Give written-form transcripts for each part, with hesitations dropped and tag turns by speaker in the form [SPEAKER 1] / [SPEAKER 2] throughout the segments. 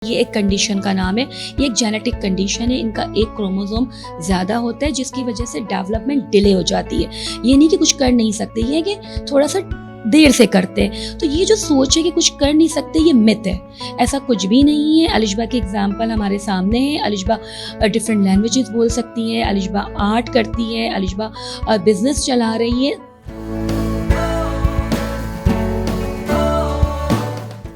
[SPEAKER 1] یہ ایک کنڈیشن کا نام ہے, یہ ایک جینیٹک کنڈیشن ہے. ان کا ایک کروموزوم زیادہ ہوتا ہے جس کی وجہ سے ڈیولپمنٹ ڈیلے ہو جاتی ہے. یہ نہیں کہ کچھ کر نہیں سکتے, یہ ہے کہ تھوڑا سا دیر سے کرتے ہیں. تو یہ جو سوچ ہے کہ کچھ کر نہیں سکتے, یہ مت ہے, ایسا کچھ بھی نہیں ہے. الشبا کی اگزامپل ہمارے سامنے ہے. الشبا ڈفرینٹ لینگویجز بول سکتی ہے, الشبا آرٹ کرتی ہے, الشبا بزنس چلا رہی ہے.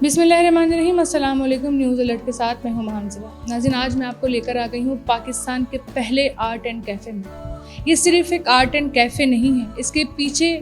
[SPEAKER 2] بسم اللہ الرحمن الرحیم. السلام علیکم. نیوز الرٹ کے ساتھ میں ہوں حمزہ. ناظرین, آج میں آپ کو لے کر آ گئی ہوں پاکستان کے پہلے آرٹ اینڈ کیفے میں. یہ صرف ایک آرٹ اینڈ کیفے نہیں ہے, اس کے پیچھے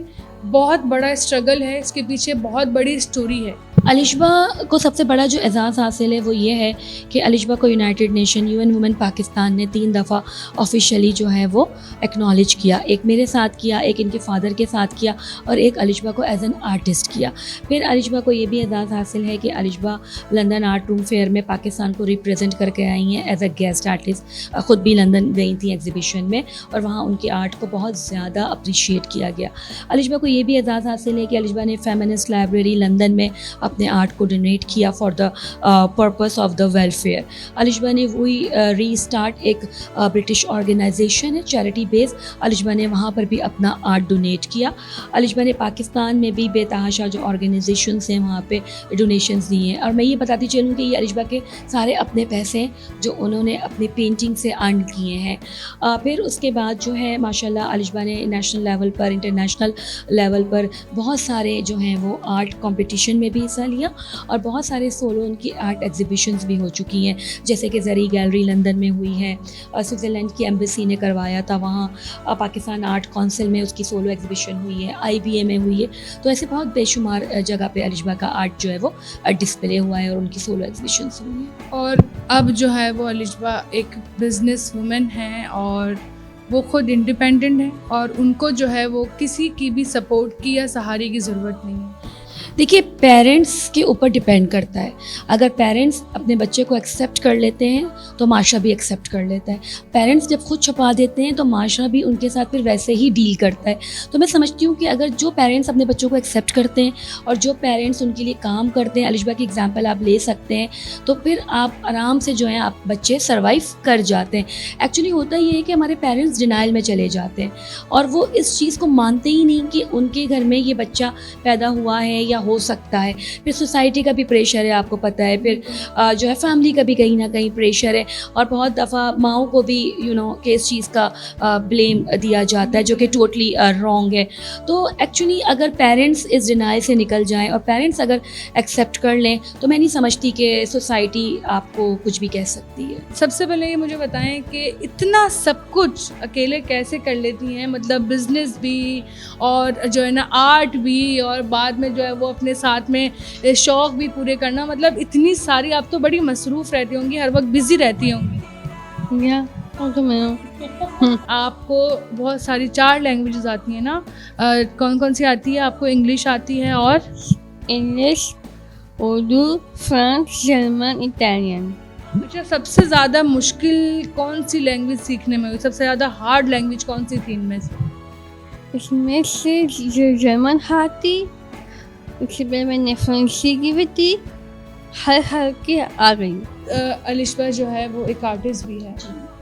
[SPEAKER 2] بہت بڑا اسٹرگل ہے, اس کے پیچھے بہت بڑی اسٹوری ہے.
[SPEAKER 1] الشبا کو سب سے بڑا جو اعزاز حاصل ہے وہ یہ ہے کہ الشبا کو united nation UN women Pakistan نے 3 دفعہ آفیشیلی جو ہے وہ ایکنالج کیا. ایک میرے ساتھ کیا, ایک ان کے فادر کے ساتھ کیا, اور ایک الشبا کو ایز این آرٹسٹ کیا. پھر الشبا کو یہ بھی اعزاز حاصل ہے کہ الشبا لندن آرٹ روم فیئر میں پاکستان کو ریپرزینٹ کر کے آئی ہیں ایز اے گیسٹ آرٹسٹ. خود بھی لندن گئی تھیں ایگزیبیشن میں, اور وہاں ان کے آرٹ کو بہت زیادہ اپریشیٹ کیا گیا. الشبا کو یہ بھی اعزاز حاصل ہے کہ الشبا نے فیمنسٹ لائبریری لندن میں اپنے آرٹ کو ڈونیٹ کیا for the purpose of the welfare. Alshaba نے وہی ری اسٹارٹ ایک برٹش آرگنائزیشن ہے چیریٹی بیس, الشبا نے وہاں پر بھی اپنا آرٹ ڈونیٹ کیا. الشبا نے پاکستان میں بھی بے تحاشا جو آرگنائزیشنس ہیں وہاں پہ ڈونیشنز دی ہیں. اور میں یہ بتاتی چلوں کہ یہ الشبا کے سارے اپنے پیسے ہیں جو انہوں نے اپنی پینٹنگ سے ارن کیے ہیں. پھر اس کے بعد جو ہے ماشاء اللہ الشبا نے نیشنل لیول پر, انٹرنیشنل لیول پر بہت سارے جو ہیں وہ آرٹ کمپٹیشن میں بھی حصہ لیا, اور بہت سارے سولو ان کی آرٹ ایگزیبیشنز بھی ہو چکی ہیں, جیسے کہ زری گیلری لندن میں ہوئی ہے, سوئٹزرلینڈ کی ایمبیسی نے کروایا تھا وہاں, پاکستان آرٹ کونسل میں اس کی سولو ایگزیبیشن ہوئی ہے, IBA میں ہوئی ہے. تو ایسے بہت بے شمار جگہ پہ الشبا کا آرٹ جو ہے وہ ڈسپلے ہوا ہے اور ان کی سولو ایگزیبیشنز ہوئی ہیں.
[SPEAKER 2] اور اب جو ہے وہ الشبا ایک بزنس وومن ہیں, اور وہ خود انڈیپینڈنٹ ہیں, اور ان کو جو ہے وہ کسی کی بھی سپورٹ کی یا سہارے کی ضرورت نہیں ہے.
[SPEAKER 1] دیکھیے, پیرنٹس کے اوپر ڈپینڈ کرتا ہے. اگر پیرنٹس اپنے بچے کو ایکسیپٹ کر لیتے ہیں تو معاشرہ بھی ایکسیپٹ کر لیتا ہے. پیرنٹس جب خود چھپا دیتے ہیں تو معاشرہ بھی ان کے ساتھ پھر ویسے ہی ڈیل کرتا ہے. تو میں سمجھتی ہوں کہ اگر جو پیرنٹس اپنے بچوں کو ایکسیپٹ کرتے ہیں اور جو پیرنٹس ان کے لیے کام کرتے ہیں, الشبا کی ایگزامپل آپ لے سکتے ہیں, تو پھر آپ آرام سے جو ہے آپ بچے سروائیو کر جاتے ہیں. ایکچولی ہوتا یہ ہے کہ ہمارے پیرنٹس ڈینائل میں چلے جاتے ہیں اور وہ اس چیز کو مانتے ہی نہیں کہ ان کے گھر میں یہ بچہ پیدا ہوا ہے یا ہو سکتا ہے. پھر سوسائٹی کا بھی پریشر ہے, آپ کو پتہ ہے, پھر جو ہے فیملی کا بھی کہیں نہ کہیں پریشر ہے, اور بہت دفعہ ماؤں کو بھی کہ اس چیز کا بلیم دیا جاتا ہے جو کہ ٹوٹلی رانگ ہے. تو ایکچولی اگر پیرنٹس اس ڈینائل سے نکل جائیں اور پیرنٹس اگر ایکسیپٹ کر لیں تو میں نہیں سمجھتی کہ سوسائٹی آپ کو کچھ بھی کہہ سکتی ہے.
[SPEAKER 2] سب سے پہلے یہ مجھے بتائیں کہ اتنا سب کچھ اکیلے کیسے کر لیتی ہیں, مطلب بزنس بھی اور جو ہے نا آرٹ بھی, اور بعد میں جو ہے وہ اپنے ساتھ میں شوق بھی پورے کرنا, مطلب اتنی ساری, آپ تو بڑی مصروف رہتی ہوں گی, ہر وقت بزی رہتی ہوں گی. آپ کو بہت ساری 4 لینگویجز آتی ہیں نا, کون کون سی آتی ہے آپ کو؟ انگلش آتی ہے, اور
[SPEAKER 3] English, Urdu, France, German, Italian.
[SPEAKER 2] اچھا, سب سے زیادہ مشکل کون سی لینگویج سیکھنے میں ہوئی؟ سب سے زیادہ ہارڈ لینگویج کون سی تھی ان میں سے؟
[SPEAKER 3] اس میں سے جو جرمن آتی, اس سے پہلے میں نے فرانس سیکھی بھی تھی, ہر کی آ گئی.
[SPEAKER 2] الشبا جو ہے وہ ایک آرٹسٹ بھی ہے,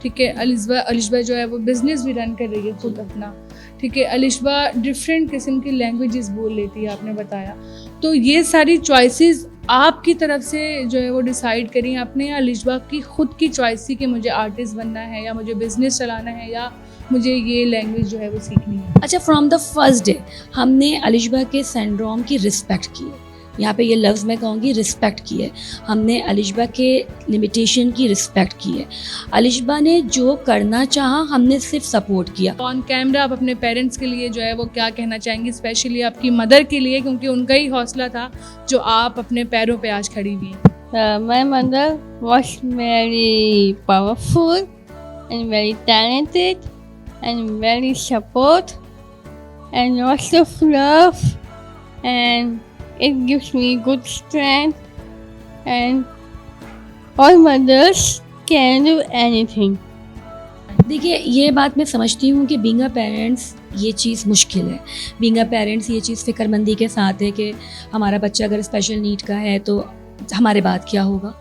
[SPEAKER 2] ٹھیک ہے. الشبا جو ہے وہ بزنس بھی رن کر رہی ہے خود اپنا, ٹھیک ہے. الشبا ڈفرینٹ قسم کی لینگویجز بول لیتی ہے, آپ نے بتایا. تو یہ ساری چوائسیز آپ کی طرف سے جو ہے وہ ڈیسائیڈ کریں آپ نے, یا الشبا کی خود کی چوائس تھی کہ مجھے آرٹسٹ بننا ہے, یا مجھے بزنس چلانا ہے, یا مجھے یہ لینگویج جو ہے وہ سیکھنی ہے؟
[SPEAKER 1] اچھا, فرام دا فرسٹ ڈے ہم نے الشبا کے سنڈروم کی رسپیکٹ کی ہے. یہاں پہ یہ لفظ میں کہوں گی رسپیکٹ کی ہے. ہم نے الشبا کے لمیٹیشن کی رسپیکٹ کی ہے. الشبا نے جو کرنا چاہا ہم نے صرف سپورٹ کیا.
[SPEAKER 2] آن کیمرہ آپ اپنے پیرنٹس کے لیے جو ہے وہ کیا کہنا چاہیں گی, اسپیشلی آپ کی مدر کے لیے, کیونکہ ان کا ہی حوصلہ تھا جو آپ اپنے پیروں پہ آج کھڑی ہوئی ہیں؟
[SPEAKER 3] My mother was very powerful and very talented and very support and lots of love, and it gives me good strength, and all mothers can do anything.
[SPEAKER 1] دیکھیے, یہ بات میں سمجھتی ہوں کہ بینگ اے پیرنٹس یہ چیز مشکل ہے. بینگ اے پیرنٹس یہ چیز فکر مندی کے ساتھ ہے کہ ہمارا بچہ اگر اسپیشل نیڈ کا ہے تو ہمارے بعد کیا ہوگا.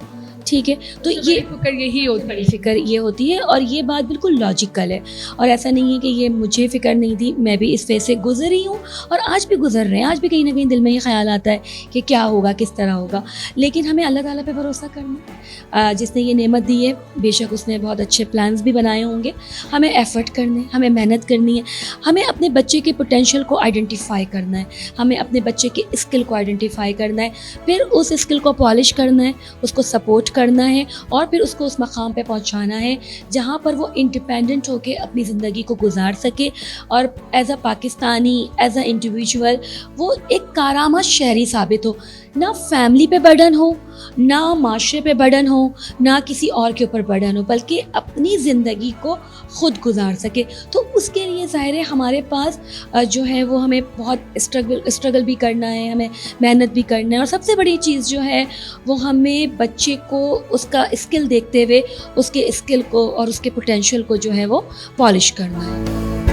[SPEAKER 1] ٹھیک ہے. تو یہ
[SPEAKER 2] فکر یہی ہوتی
[SPEAKER 1] بڑی فکر یہ ہوتی ہے, اور یہ بات بالکل لاجیکل ہے, اور ایسا نہیں ہے کہ یہ مجھے فکر نہیں تھی, میں بھی اس فیز سے گزری ہوں اور آج بھی گزر رہے ہیں. آج بھی کہیں نہ کہیں دل میں یہ خیال آتا ہے کہ کیا ہوگا, کس طرح ہوگا, لیکن ہمیں اللہ تعالیٰ پہ بھروسہ کرنا ہے. جس نے یہ نعمت دی ہے بے شک اس نے بہت اچھے پلانز بھی بنائے ہوں گے. ہمیں ایفرٹ کرنے, ہمیں محنت کرنی ہے, ہمیں اپنے بچے کے پوٹینشیل کو آئیڈینٹیفائی کرنا ہے, ہمیں اپنے بچے کے اسکل کو آئیڈینٹیفائی کرنا ہے, پھر اس اسکل کو پالش کرنا ہے, اس کو سپورٹ کرنا ہے, اور پھر اس کو اس مقام پہ پہنچانا ہے جہاں پر وہ انڈیپینڈنٹ ہو کے اپنی زندگی کو گزار سکے, اور as a Pakistani, as a individual وہ ایک کارآمد شہری ثابت ہو. نہ فیملی پہ برڈن ہو, نہ معاشرے پہ برڈن ہو, نہ کسی اور کے اوپر برڈن ہو, بلکہ اپنی زندگی کو خود گزار سکے. تو اس کے لیے ظاہر ہے ہمارے پاس جو ہے وہ ہمیں بہت اسٹرگل بھی کرنا ہے, ہمیں محنت بھی کرنا ہے, اور سب سے بڑی چیز جو ہے وہ ہمیں بچے کو اس کا اسکل دیکھتے ہوئے اس کے اسکل کو اور اس کے پوٹینشیل کو جو ہے وہ پالش کرنا ہے.